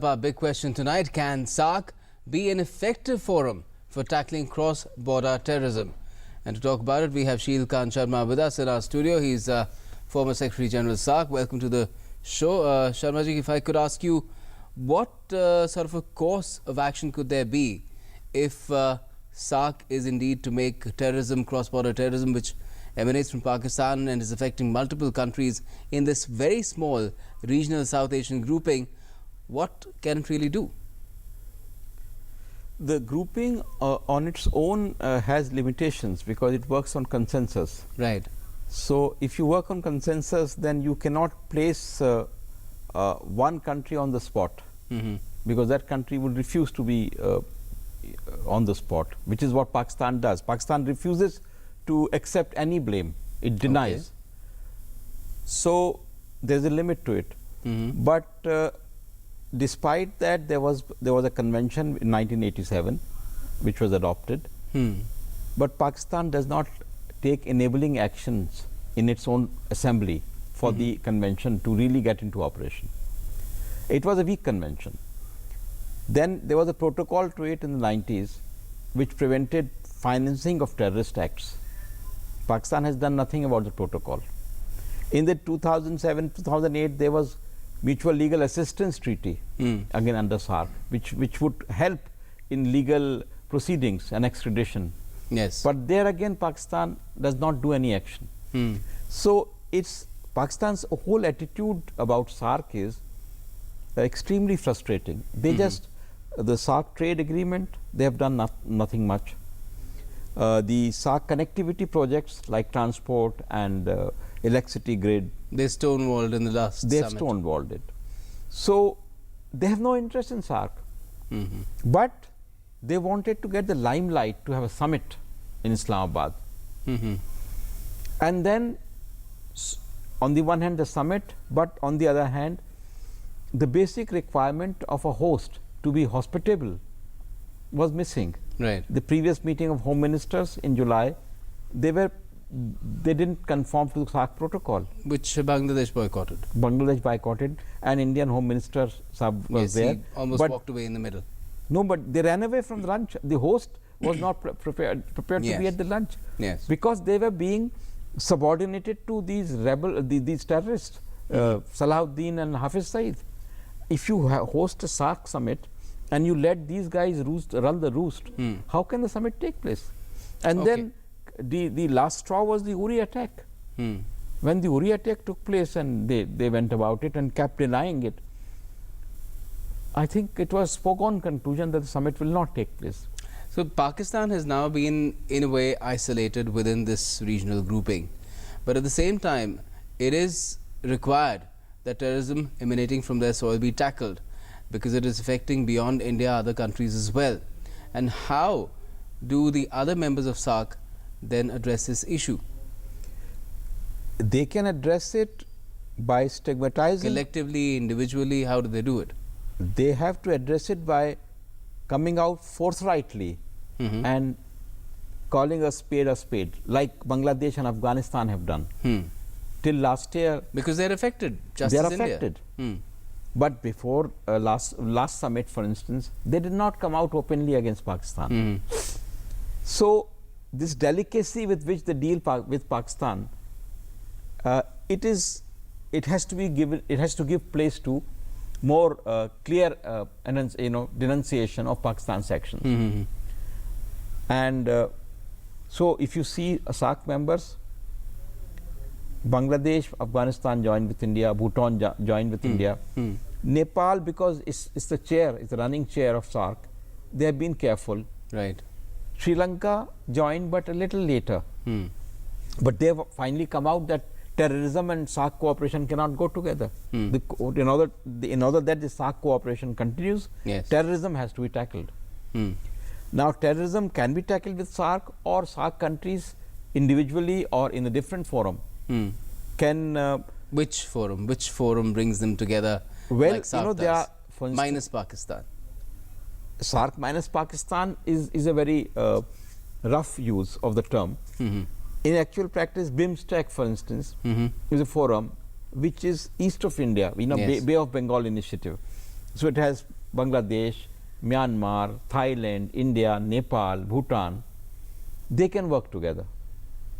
Our big question tonight, can SAARC be an effective forum for tackling cross-border terrorism? And to talk about it, we have Sheel Khan Sharma with us in our studio. He's former Secretary General SAARC. Welcome to the show. Sharmaji, if I could ask you, what sort of a course of action could there be if SAARC is indeed to make terrorism, cross-border terrorism, which emanates from Pakistan and is affecting multiple countries in this very small regional South Asian grouping, what can it really do? The grouping on its own has limitations because it works on consensus. Right. So, if you work on consensus, then you cannot place one country on the spot, because that country would refuse to be on the spot, which is what Pakistan does. Pakistan refuses to accept any blame, it denies. Okay. So, there is a limit to it. But despite that, there was a convention in 1987 which was adopted, but Pakistan does not take enabling actions in its own assembly for the convention to really get into operation. It was a weak convention. Then there was a protocol to it in the 90s which prevented financing of terrorist acts. Pakistan has done nothing about the protocol. In the 2007-2008, there was Mutual Legal Assistance Treaty, again under SAARC, which would help in legal proceedings and extradition. Yes. But there again, Pakistan does not do any action. So, it's Pakistan's whole attitude about SAARC is extremely frustrating. They just, the SAARC trade agreement, they have done nothing much. The SAARC connectivity projects like transport and electricity grid, they stonewalled in the last summit. They have stonewalled it. So, they have no interest in SAARC, but they wanted to get the limelight to have a summit in Islamabad. And then on the one hand the summit, but on the other hand the basic requirement of a host to be hospitable was missing. Right. The previous meeting of Home Ministers in July, they didn't conform to the SAARC protocol, which Bangladesh boycotted. Bangladesh boycotted, and Indian Home Minister was there. He almost walked away in the middle. No, but they ran away from the lunch. The host was not prepared to be at the lunch, because they were being subordinated to these these terrorists, Salahuddin and Hafiz Saeed. If you host a SAARC summit and you let these guys run the roost, how can the summit take place? And then the last straw was the Uri attack. When the Uri attack took place and they went about it and kept denying it, I think it was foregone conclusion that the summit will not take place. So, Pakistan has now been in a way isolated within this regional grouping, but at the same time it is required that terrorism emanating from their soil be tackled, because it is affecting beyond India other countries as well. And how do the other members of SAARC then address this issue? They can address it by stigmatizing. Collectively, individually, how do they do it? They have to address it by coming out forthrightly and calling a spade, like Bangladesh and Afghanistan have done. Till last year, because they are affected, just they as are affected. But before last summit, for instance, they did not come out openly against Pakistan. So, this delicacy with which they deal with Pakistan, it has to be given. It has to give place to more clear, denunciation of Pakistan's actions. And so, if you see SAARC members, Bangladesh, Afghanistan joined with India, Bhutan joined with India. Nepal, because it's the running chair of SAARC, they have been careful. Right. Sri Lanka joined, but a little later. But they have finally come out that terrorism and SAARC cooperation cannot go together. In order that the SAARC cooperation continues, terrorism has to be tackled. Now, terrorism can be tackled with SAARC, or SAARC countries individually or in a different forum. Can which forum brings them together? Well, like SAARC there are, minus Pakistan. SAARC minus Pakistan is a very rough use of the term. In actual practice, BIMSTEC, for instance, is a forum which is east of India, Yes. Bay of Bengal initiative. So it has Bangladesh, Myanmar, Thailand, India, Nepal, Bhutan. They can work together.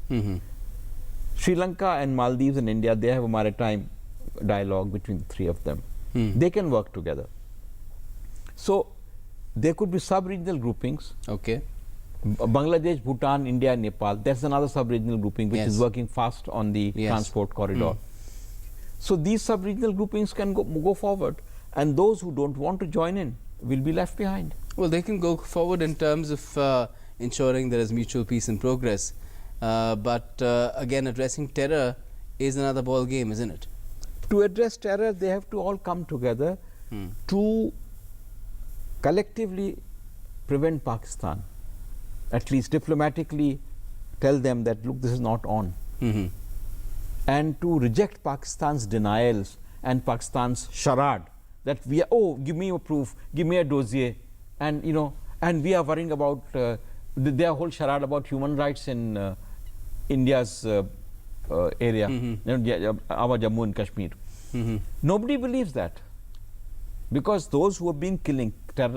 Sri Lanka and Maldives and India, they have a maritime dialogue between the three of them. They can work together. So there could be sub-regional groupings. Okay. Bangladesh, Bhutan, India, Nepal, that's another sub-regional grouping which is working fast on the transport corridor. So these sub-regional groupings can go forward, and those who don't want to join in will be left behind. Well, they can go forward in terms of ensuring there is mutual peace and progress. But again, addressing terror is another ball game, isn't it? To address terror, they have to all come together to collectively prevent Pakistan, at least diplomatically tell them that, look, this is not on. And to reject Pakistan's denials and Pakistan's charade that we are, oh, give me a proof, give me a dossier, and you know, and we are worrying about their whole charade about human rights in India's area, you know, our Jammu and Kashmir. Nobody believes that, because those who have been killing,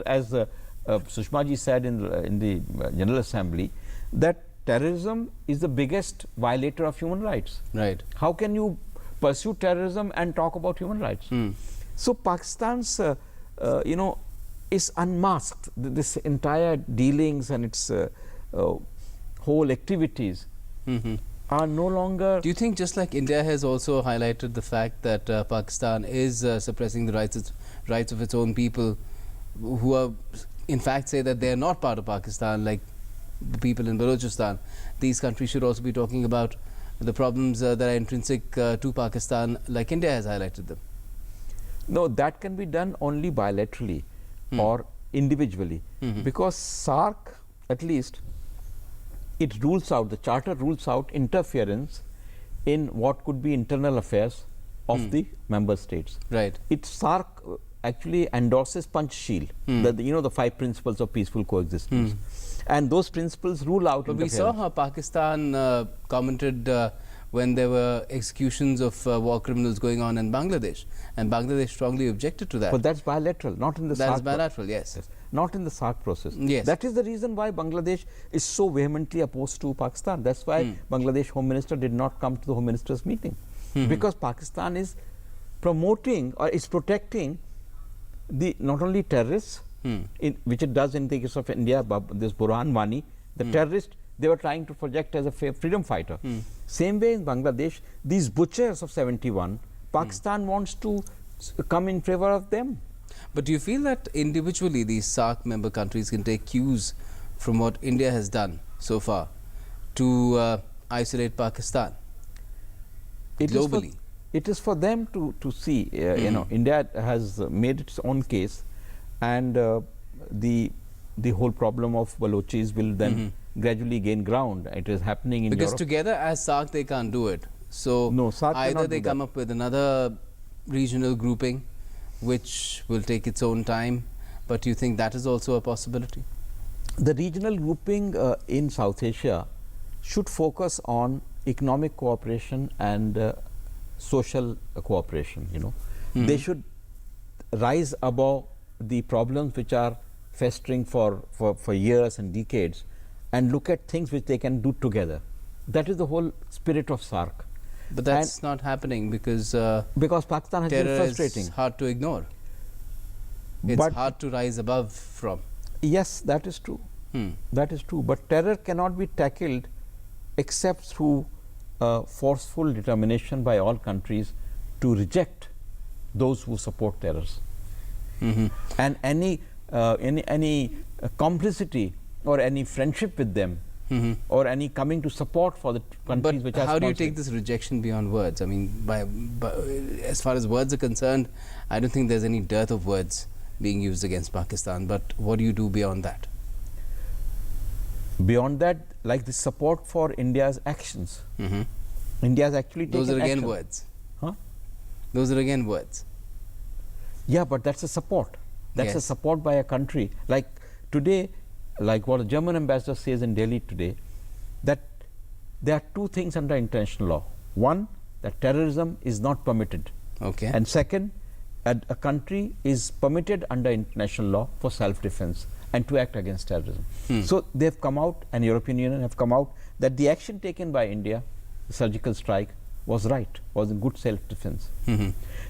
as Sushma ji said in the General Assembly, that terrorism is the biggest violator of human rights. Right. How can you pursue terrorism and talk about human rights? So Pakistan's, you know, is unmasked. This entire dealings and its whole activities are no longer. Do you think, just like India has also highlighted the fact that Pakistan is suppressing the rights of its own people, who are in fact say that they are not part of Pakistan, like the people in Balochistan, these countries should also be talking about the problems that are intrinsic to Pakistan, like India has highlighted them? No, that can be done only bilaterally or individually, because SAARC, at least, it rules out, the charter rules out interference in what could be internal affairs of the member states. Right. SAARC actually endorses Panchsheel, you know, the 5 principles of peaceful coexistence. And those principles rule out interference. But we saw how Pakistan commented when there were executions of war criminals going on in Bangladesh, and Bangladesh strongly objected to that. But that's bilateral, not in the SAARC. That is bilateral, yes. Not in the SAARC process. Yes. That is the reason why Bangladesh is so vehemently opposed to Pakistan. That's why Bangladesh Home Minister did not come to the Home Ministers meeting, because Pakistan is promoting or is protecting the not only terrorists, which it does in the case of India, this Burhan Wani, the terrorist, they were trying to project as a freedom fighter. Same way in Bangladesh, these butchers of 71, Pakistan wants to come in favor of them. But do you feel that individually these SAARC member countries can take cues from what India has done so far to isolate Pakistan globally? It is for them to see, you know, India has made its own case, and the whole problem of Balochis will then gradually gain ground. It is happening in because Europe. Together as SAARC they can't do it. So no, SAARC either they do come that. up with another regional grouping which will take its own time, but do you think that is also a possibility? The regional grouping in South Asia should focus on economic cooperation and social cooperation, you know. They should rise above the problems which are festering for years and decades, and look at things which they can do together. That is the whole spirit of SAARC. But that's not happening because Pakistan has been frustrating. Is hard to ignore. It's hard to rise above from. Yes, that is true. That is true. But terror cannot be tackled except through forceful determination by all countries to reject those who support terrorists. And any complicity or any friendship with them, or any coming to support for the countries which are how do you take this rejection beyond words? I mean, as far as words are concerned, I don't think there's any dearth of words being used against Pakistan, but what do you do beyond that? Beyond that, like the support for India's actions. India has actually taken Those are again action. words. Huh? Those are again words. Yeah, but that's a support. That's a Yes. support by a country. Like today, like what the German ambassador says in Delhi today, that there are 2 things under international law. One, that terrorism is not permitted. Okay. And second, a country is permitted under international law for self-defense and to act against terrorism. So they have come out, and European Union have come out, that the action taken by India, the surgical strike, was right, was in good self-defense.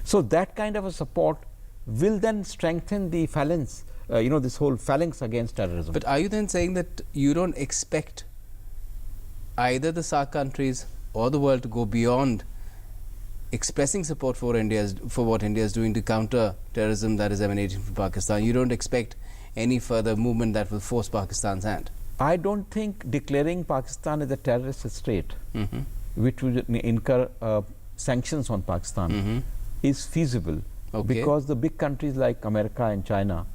So that kind of a support will then strengthen the phalanx, this whole phalanx against terrorism. But are you then saying that you don't expect either the SAARC countries or the world to go beyond expressing support for what India is doing to counter terrorism that is emanating from Pakistan? You don't expect any further movement that will force Pakistan's hand? I don't think declaring Pakistan as a terrorist state, which would incur sanctions on Pakistan, is feasible, because the big countries like America and China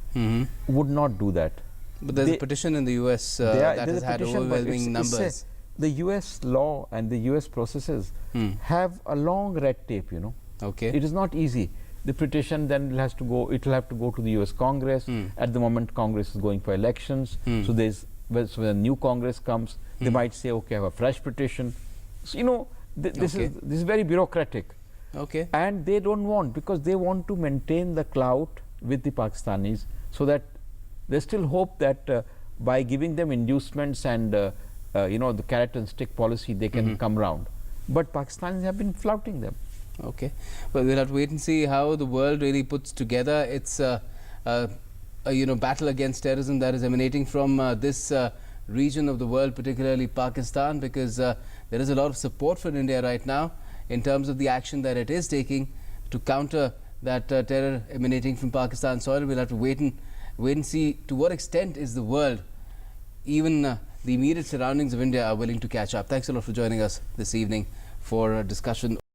would not do that. But there's a petition in the US that has had overwhelming numbers. The US law and the US processes have a long red tape, It is not easy. The petition then it will have to go to the US Congress. At the moment, Congress is going for elections. So when a new Congress comes, they might say, okay, I have a fresh petition. So, this is very bureaucratic. Okay. And they don't want, because they want to maintain the clout with the Pakistanis, so that they still hope that by giving them inducements and the carrot and stick policy, they can come round. But Pakistanis have been flouting them. Okay. Well, we'll have to wait and see how the world really puts together its battle against terrorism that is emanating from this region of the world, particularly Pakistan, because there is a lot of support for India right now in terms of the action that it is taking to counter that terror emanating from Pakistan soil. We'll have to wait and see to what extent is the world, even the immediate surroundings of India, are willing to catch up. Thanks a lot for joining us this evening for a discussion